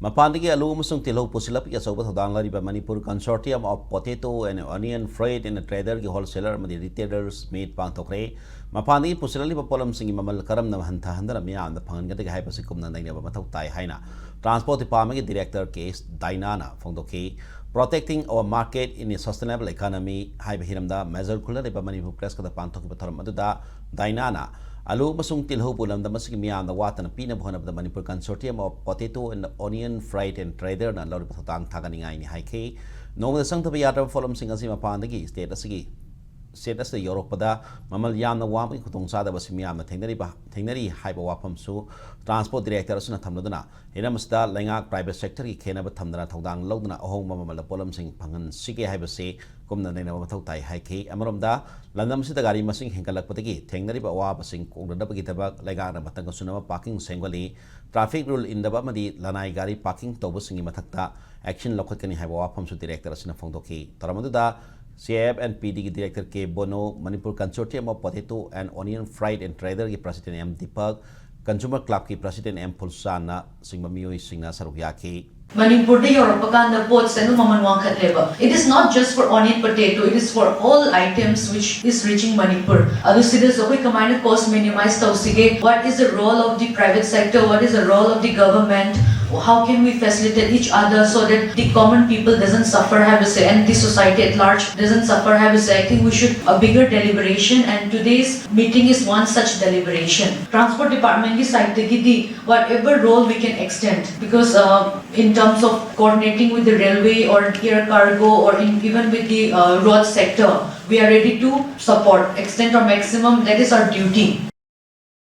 Mapandagi alu amasung tilhaw pusilap ki asaw thawdang lariba Manipur Consortium of Potato and Onion Freight and Trader ki wholesaler amadi retailers meet pangtokre mapandagi pusilali polam singi mamal karam na hantha handara miya na phangan ga hai pasikum na nainaba mathau tai haina Transport Department ki Director Case Dainana phongdoki Protecting our market in a sustainable economy hai hiramda measure khulna riba Manipur Press ka pangtoki patharam aduda Dainana Alu masung tilhaw pulam da masig miyam na watan pina bhona da Manipur Consortium of Potato and Onion Freight and Trader na lori patang thaganingai ni haike nong da sang tabi yatra folam sing asima pandagi state asigi Europe pada mamal yam na wam khutong sa da basimiyam na thengnari haiba wapam su Transport Director asuna thamladuna hiramsta lenga private sector ki khena ba thamdana thawdang loduna ahong mamal polam sing phangan sige haiba se kumna naina mathau tai haike amaramda landam sida gari masing hengkalak patagi thengnari ba wa basing kongda bagi tabak lega na matang sunama parking sengwali traffic rule indaba madi lanai gari parking tobu singi mathakta action lokhakani haiba wa phamsu director asina phongdoki taramanduda CAF and PD Director K. Bono, Manipur Consortium of Potato and Onion Freight and Trader ki President M. Deepak, Consumer Club ki President M. Pulsana, Singmamiyoy Singna Saruyaki. Manipur de Europakanda ports and Mamanwankat level. It is not just for onion potato, it is for all items which is reaching Manipur. Adusidas okay combined cost minimize tausige. What is the role of the private sector? What is the role of the government? How can we facilitate each other so that the common people doesn't suffer, have a say, and the society at large doesn't suffer, have a say. I think we should a bigger deliberation, and today's meeting is one such deliberation. Transport Department is side the whatever role we can extend, because in terms of coordinating with the railway or air cargo or even with the road sector, we are ready to support, extend our maximum. That is our duty.